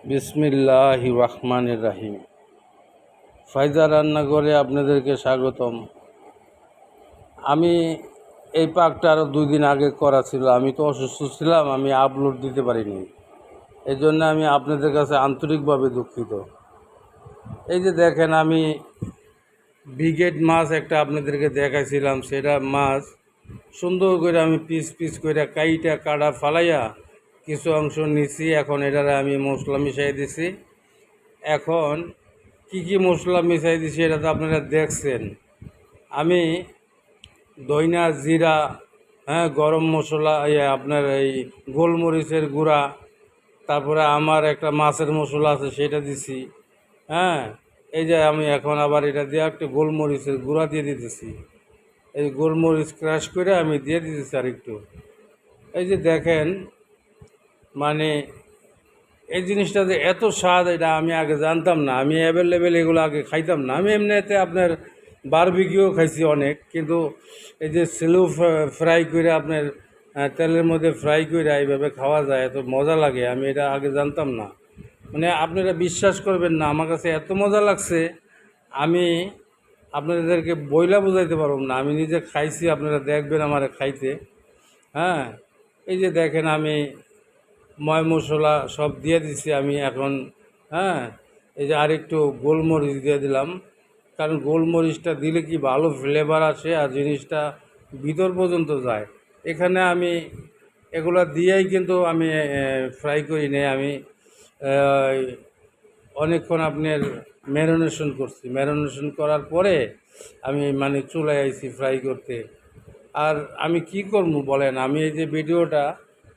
বিসমিল্লাহির রহমানির রহিম। ফায়দা রান্নাঘরে আপনাদেরকে স্বাগতম। আমি এই পাকটা আরও 2 দিন আগে করা ছিল। আমি তো অসুস্থ ছিলাম, আমি আপলোড দিতে পারিনি। এই জন্য আমি আপনাদের কাছে আন্তরিকভাবে দুঃখিত। এই যে দেখেন, আমি ব্রিগেড মাছ একটা আপনাদেরকে দেখাইছিলাম, সেটা মাছ সুন্দর করে আমি পিস পিস করে কাটা ফালাইয়া কিছু অংশ নিছি। এখন এটারে আমি মশলা মিশাই দিছি। এখন কি মশলা মিশাই দিছি এটা তো আপনারা দেখছেন। আমি ধইনা, জিরা, গরম মশলা, আপনার এই গোলমরিচের গুঁড়া, তারপরে আমার একটা মাছের মশলা আছে সেটা দিছি। এই যে আমি এখন আবার এটা দিয়ে একটা গোলমরিচের গুঁড়া দিয়ে দিতেছি। এই গোলমরিচ ক্রাশ করে আমি দিয়ে দিতেছি আর একটু। এই যে দেখেন, মানে এই জিনিসটা যে এত স্বাদ এটা আমি আগে জানতাম না। আমি অ্যাভেলেবেল এগুলো আগে খাইতাম না। আমি এমনিতে আপনার বারবিকিউ খাইছি অনেক, কিন্তু এই যে স্লো ফ্রাই করে আপনার তেলের মধ্যে ফ্রাই করে এইভাবে খাওয়া যায়, এত মজা লাগে, আমি এটা আগে জানতাম না। মানে আপনারা বিশ্বাস করবেন না, আমার কাছে এত মজা লাগছে, আমি আপনাদেরকে বইলা বুঝাইতে পারব না। আমি নিজে খাইছি, আপনারা দেখবেন আমার খাইতে। এই যে দেখেন, আমি ময় মশলা সব দিয়ে দিছি আমি এখন। এই যে আরেকটু গোলমরিচ দিয়ে দিলাম, কারণ গোলমরিচটা দিলে কি ভালো ফ্লেভার আসে আর জিনিসটা ভিতর পর্যন্ত যায়। এখানে আমি এগুলো দিয়েই কিন্তু আমি ফ্রাই করি নি। আমি অনেকক্ষণ আপনার ম্যারিনেশন করছি। ম্যারিনেশন করার পরে আমি মানে চুলায় আইছি ফ্রাই করতে। আর আমি কি করব বলেন, আমি এই যে ভিডিওটা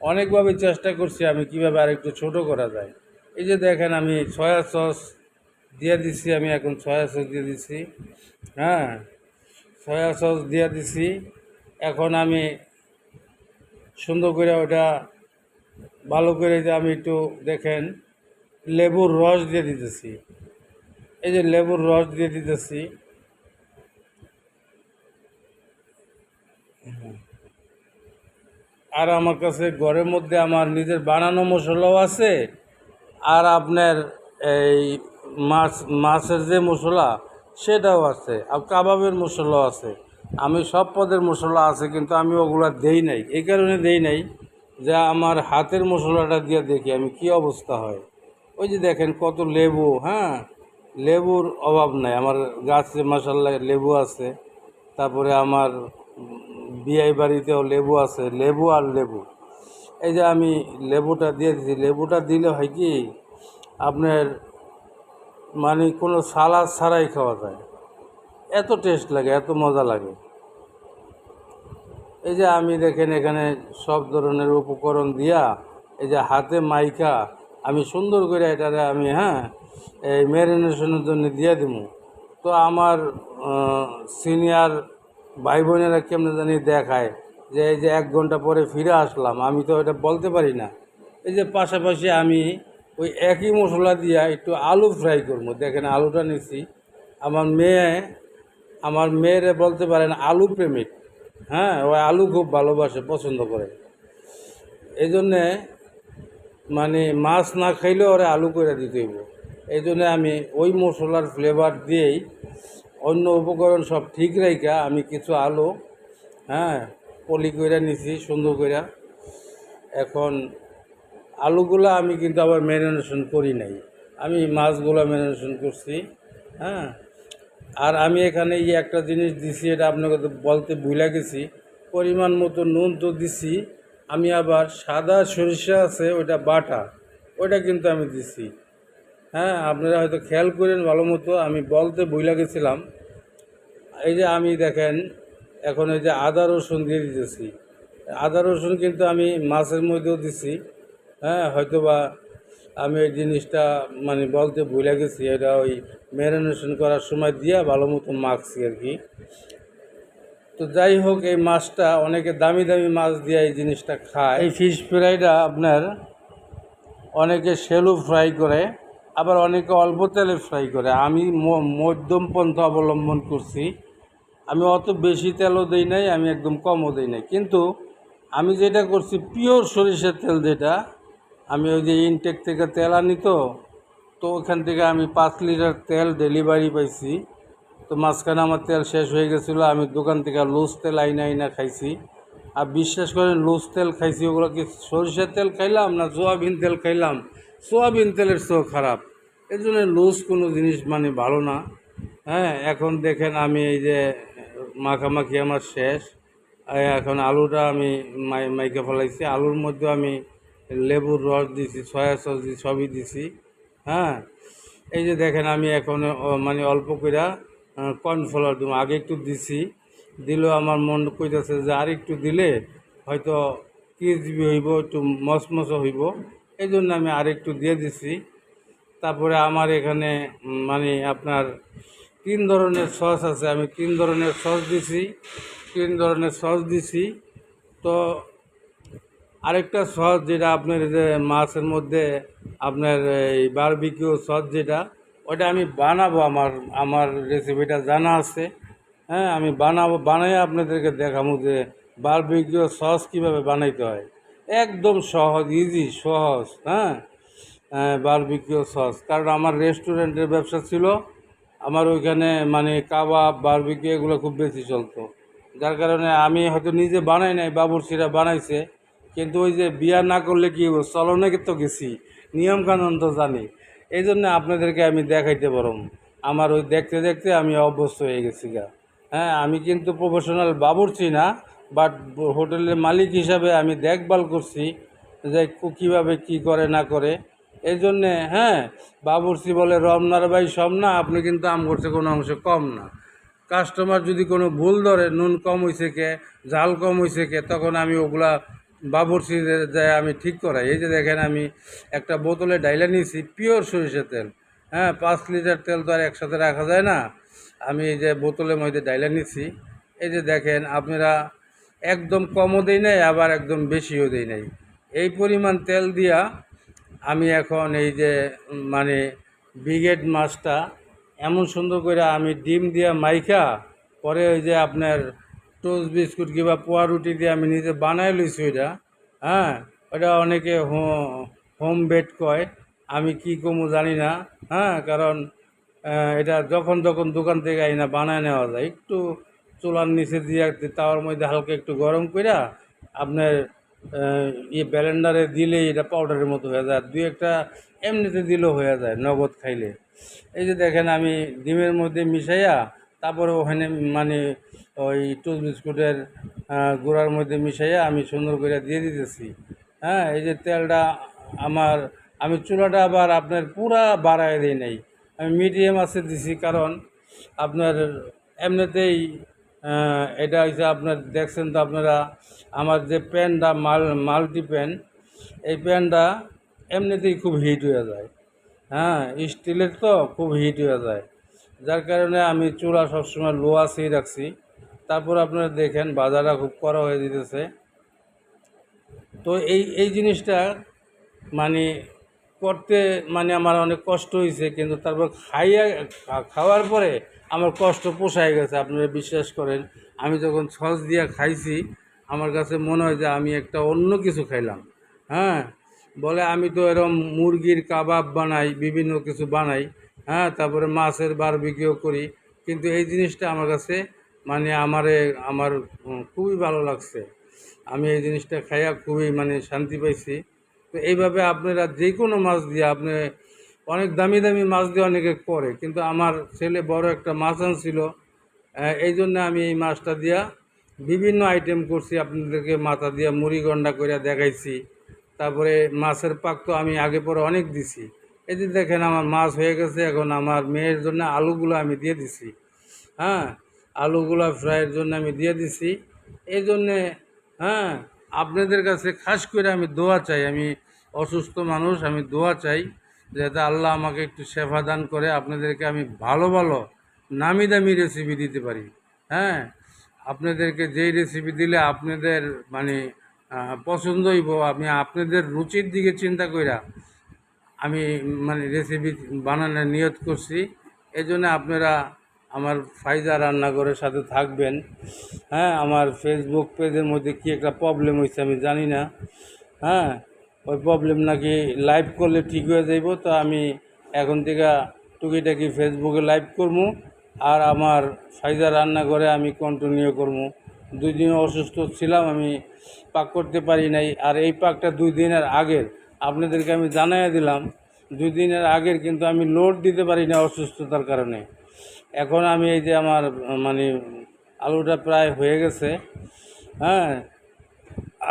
অনেকভাবে চেষ্টা করছি আমি কিভাবে আরেকটু ছোট করা যায়। এই যে দেখেন, আমি সয়া সস দিয়ে দিছি। আমি এখন সয়া সস দিয়ে দিছি। সয়া সস দিয়ে দিছি। এখন আমি সুন্দর করে ওটা ভালো করে যে আমি একটু দেখেন লেবুর রস দিয়ে দিতেছি। এই যে লেবুর রস দিয়ে দিতেছি। আর আমার কাছে ঘরের মধ্যে আমার নিজের বানানো মশলাও আছে, আর আপনার এই মাছের যে মশলা সেটাও আছে, আর কাবাবের মশলাও আছে। আমি সব পদের মশলা আছে, কিন্তু আমি ওগুলো দেই নাই। এই কারণে দেই নাই যে আমার হাতের মশলাটা দিয়ে দেখি আমি কি অবস্থা হয়। ওই যে দেখেন কত লেবু, লেবুর অভাব নাই আমার গাছে, মাশাআল্লাহ লেবু আছে। তারপরে আমার বিয়ে বাড়িতেও লেবু আছে, লেবু আর লেবু। এই যে আমি লেবুটা দিয়ে দিচ্ছি। লেবুটা দিলে হয় কি, আপনার মানে কোনো সালাদ ছাড়াই খাওয়া যায়, এত টেস্ট লাগে, এত মজা লাগে। এই যে আমি দেখেন এখানে সব ধরনের উপকরণ দিয়া এই যে হাতে মাইখা আমি সুন্দর করে এটারে আমি এই ম্যারিনেশনের জন্য দিয়ে দিব। তো আমার সিনিয়র ভাই বোনেরা কেমনে জানি দেখায় যে এই যে 1 ঘন্টা পরে ফিরে আসলাম, আমি তো এটা বলতে পারি না। এই যে পাশাপাশি আমি ওই একই মশলা দিয়া একটু আলু ফ্রাই করবো। দেখেন আলুটা নিচ্ছি। আমার মেয়েরে বলতে পারেন আলু প্রেমিক। ওই আলু খুব ভালোবাসে, পছন্দ করে। এই জন্যে মানে মাছ না খাইলেও ওরা আলু করে দিতে হইব। এই জন্যে আমি ওই মশলার ফ্লেভার দিয়েই অন্য উপকরণ সব ঠিক রাইখা আমি কিছু আলু পলি করে নিছি সুন্দর করে। এখন আলুগুলো আমি কিন্তু আবার ম্যারিনেশন করি নাই, আমি মাছগুলো ম্যারিনেশন করছি। আর আমি এখানে একটা জিনিস দিছি, এটা আপনাকে তো বলতে ভুলে গেছি। পরিমাণ মতো নুন তো দিছি, আমি আবার সাদা সরিষা আছে ওইটা বাটা, ওইটা কিন্তু আমি দিছি। আপনারা হয়তো খেয়াল করেন ভালো মতো, আমি বলতে ভুলে গেছিলাম। এই যে আমি দেখেন এখন এই যে আদা রসুন দিয়ে দিতেছি। আদা রসুন কিন্তু আমি মাছের মধ্যেও দিছি। হয়তোবা আমি এই জিনিসটা মানে বলতে ভুলে গেছি, এটা ওই ম্যারিনেশন করার সময় দিয়া ভালো মতো মাখছি আর কি। তো যাই হোক, এই মাছটা অনেকে দামি দামি মাছ দিয়ে এই জিনিসটা খায়। এই ফিশ ফ্রাইটা আপনার অনেকে শ্যালো ফ্রাই করে, আবার অনেকে অল্প তেলে ফ্রাই করে। আমি মধ্যম পন্থা অবলম্বন করছি। আমি অত বেশি তেলও দিই নাই, আমি একদম কমও দিই নাই, কিন্তু আমি যেটা করছি পিওর সরিষার তেল যেটা, আমি ওই যে ইনটেক থেকে তেল আনি, তো ওখান থেকে আমি 5 লিটার তেল ডেলিভারি পাইছি। তো মাঝখানে আমার তেল শেষ হয়ে গেছিলো, আমি দোকান থেকে লুজ তেল আইনা আইনা খাইছি। আর বিশ্বাস করেন, লুজ তেল খাইছি, ওগুলো কি সরিষার তেল খাইলাম না সোয়াবিন তেল খাইলাম, সোয়াবিন তেলের চেয়েও খারাপ। এই জন্য লুজ কোনো জিনিস মানে ভালো না। হ্যাঁ, এখন দেখেন আমি এই যে মাখামাখি আমার শেষ। এখন আলুটা আমি মাইকে ফেলাইছি, আলুর মধ্যে আমি লেবুর রস দিছি, সয়া সস দিছি, সবই দিছি। হ্যাঁ, এই যে দেখেন আমি এখন মানে অল্প কইরা কর্নফ্লাওয়ার দিব, আগে একটু দিছি, দিলেও আমার মন কইতেছে যে আর একটু দিলে হয়তো ক্রিসপি হইব, একটু মচমচো হইব, এই জন্য আমি আর একটু দিয়ে দিছি। তারপরে আমার এখানে মানে আপনার 3 ধরনের সস আছে, আমি 3 ধরনের সস দিছি, 3 ধরনের সস দিছি। তো আরেকটা সস যেটা আপনার এই যে মাছের মধ্যে আপনার এই বারবিকিউ সস যেটা, ওটা আমি বানাবো, আমার আমার রেসিপিটা জানা আছে। হ্যাঁ, আমি বানাবো, বানাই আপনাদেরকে দেখাবো যে বারবিকিউ সস কীভাবে বানাইতে হয়। একদম সহজ, ইজি, সহজ। হ্যাঁ, বারবিকিউ সস, কারণ আমার রেস্টুরেন্টের ব্যবসা ছিল, আমার ওইখানে মানে কাবাব বারবিকিউ এগুলো খুব বেশি চলতো। যার কারণে আমি হয়তো নিজে বানাই নাই, বাবুর্চিরা বানাইছে, কিন্তু ওই যে বিয়া না করলে কি হবো, চলনে তো গেছি, নিয়মকানুন তো জানি। এই জন্য আপনাদেরকে আমি দেখাইতে পারম, আমার ওই দেখতে দেখতে আমি অভ্যস্ত হয়ে গেছি গা। হ্যাঁ, আমি কিন্তু প্রফেশনাল বাবুর্চি না, বাট হোটেলের মালিক হিসাবে আমি দেখভাল করছি যে কীভাবে কী করে না করে। এই জন্যে হ্যাঁ, বাবুর্চি বলে রমনার ভাই সব না, আপনি কিন্তু আম করছে কোনো অংশে কম না। কাস্টমার যদি কোনো ভুল ধরে, নুন কম হয়েছে কে, ঝাল কম হয়েছে কে, তখন আমি ওগুলা বাবুর্চি যায় আমি ঠিক করাই। এই যে দেখেন আমি একটা বোতলে ডাইলা নিয়েছি পিওর সরিষার তেল। হ্যাঁ, 5 লিটার তেল তো আর একসাথে রাখা যায় না, আমি এই যে বোতলের মধ্যে ডাইলা নিচ্ছি। এই যে দেখেন আপনারা, একদম কমও দেই নাই, আবার একদম বেশিও দেই নাই, এই পরিমাণ তেল দিয়া আমি এখন এই যে মানে ব্রিগেড মাছটা এমন সুন্দর করে আমি ডিম দিয়া মাইখা, পরে ওই যে আপনার টোস্ট বিস্কুট কিংবা পোয়া রুটি দিয়ে আমি নিজে বানাই লইছি ওইটা। হ্যাঁ, ওটা অনেকে হোম বেড কয়, আমি কি কমু জানি না। হ্যাঁ, কারণ এটা যখন যখন দোকান থেকে আইনা বানায় নেওয়া যায়, একটু চুলার নিচে দিয়ে তাওয়ার মধ্যে হালকা একটু গরম কইরা আপনার ব্লেন্ডারে দিলেই এটা পাউডারের মতো হয়ে যায়, আর দুই একটা এমনিতে দিলেও হয়ে যায় নগদ খাইলে। এই যে দেখেন আমি ডিমের মধ্যে মিশাইয়া, তারপরে ওখানে মানে ওই টোস্ট বিস্কুটের গুঁড়ার মধ্যে মিশাইয়া আমি সুন্দর করে দিয়ে দিতেছি। হ্যাঁ, এই যে তেলটা আমার, আমি চুলাটা আবার আপনার পুরা বাড়ায় দিই নাই, আমি মিডিয়াম আছে দিছি, কারণ আপনার এমনিতেই এটা হচ্ছে আপনার দেখছেন তো আপনারা, আমার যে প্যানটা মাল্টি প্যান, এই প্যানটা এমনিতেই খুব হিট হয়ে যায়। হ্যাঁ, স্টিলের তো খুব হিট হয়ে যায়, যার কারণে আমি চুলা সবসময় লো আছেই রাখছি। তারপর আপনারা দেখেন বাজারটা খুব কড়া হয়ে দিতেছে। তো এই এই জিনিসটা মানে করতে মানে আমার অনেক কষ্ট হয়েছে, কিন্তু তারপর খাওয়ার পরে আমার কষ্ট পোষায় গেছে। আপনারা বিশ্বাস করেন, আমি যখন সস দিয়ে খাইছি, আমার কাছে মনে হয় যে আমি একটা অন্য কিছু খাইলাম। হ্যাঁ, বলে আমি তো এরকম মুরগির কাবাব বানাই, বিভিন্ন কিছু বানাই। হ্যাঁ, তারপরে মাছের বারবিকিউ করি, কিন্তু এই জিনিসটা আমার কাছে মানে আমার খুবই ভালো লাগছে। আমি এই জিনিসটা খাইয়া খুবই মানে শান্তি পাইছি। তো এইভাবে আপনারা যে কোনো মাছ দিয়ে আপনি, অনেক দামি দামি মাছ দিয়ে অনেকে করে, কিন্তু আমার ছেলে বড় একটা মাছ আনছিল, এই জন্য আমি এই মাছটা দিয়া বিভিন্ন আইটেম করছি, আপনাদেরকে মাথা দিয়া মুড়িগন্ডা করে দেখাইছি। তারপরে মাছের পাক তো আমি আগে পরে অনেক দিছি। এই যে দেখেন আমার মাছ হয়ে গেছে, এখন আমার মেয়ের জন্য আলুগুলো আমি দিয়ে দিছি। হ্যাঁ, আলুগুলো ফ্রাইয়ের জন্য আমি দিয়ে দিছি। এই জন্যে হ্যাঁ, আপনাদের কাছে খাস করে আমি দোয়া চাই, আমি অসুস্থ মানুষ, আমি দোয়া চাই যাতে আল্লাহ আমাকে একটু সেবা দান করে, আপনাদেরকে আমি ভালো ভালো নামি দামি রেসিপি দিতে পারি। হ্যাঁ, আপনাদেরকে যেই রেসিপি দিলে আপনাদের মানে পছন্দ হইব, আমি আপনাদের রুচির দিকে চিন্তা কইরা আমি মানে রেসিপি বানানোর নিয়ত করছি। এই জন্য আপনারা আমার ফাইজা রান্নাঘরের সাথে থাকবেন। হ্যাঁ, আমার ফেসবুক পেজের মধ্যে কী একটা প্রবলেম হয়েছে আমি জানি না। হ্যাঁ, ওই প্রবলেম নাকি লাইভ করলে ঠিক হয়ে যাইব। তো আমি এখন থেকে টুকিটাকি ফেসবুকে লাইভ করবো, আর আমার ফায়দা রান্নাঘরে আমি কন্টিনিউ করবো। 2 দিন অসুস্থ ছিলাম, আমি পাক করতে পারি নাই। আর এই পাকটা 2 দিনের আগের, আপনাদেরকে আমি জানাইয়া দিলাম। 2 দিনের আগের কিন্তু আমি লোড দিতে পারি না অসুস্থতার কারণে। এখন আমি এই যে আমার মানে আলুটা প্রায় হয়ে গেছে। হ্যাঁ,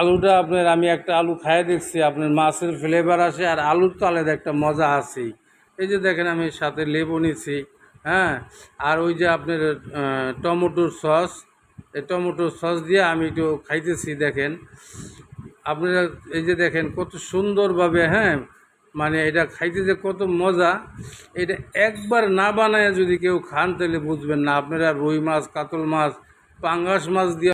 আলুটা আপনার আমি একটা আলু খাইয়ে দেখছি, আপনার মাছের ফ্লেভার আসে আর আলুর তো আলাদা একটা মজা আছেই। এই যে দেখেন আমি সাথে লেবু নিছি। হ্যাঁ, আর ওই যে আপনার টমেটোর সস, এই টমেটোর সস দিয়ে আমি একটু খাইতেছি। দেখেন আপনারা, এই যে দেখেন কত সুন্দরভাবে, হ্যাঁ, মানে এটা খাইতে যে কত মজা। এটা একবার না বানায় যদি কেউ খান তাহলে বুঝবেন না। আপনারা রুই মাছ, কাতল মাছ, পাঙ্গাস মাছ দিয়ে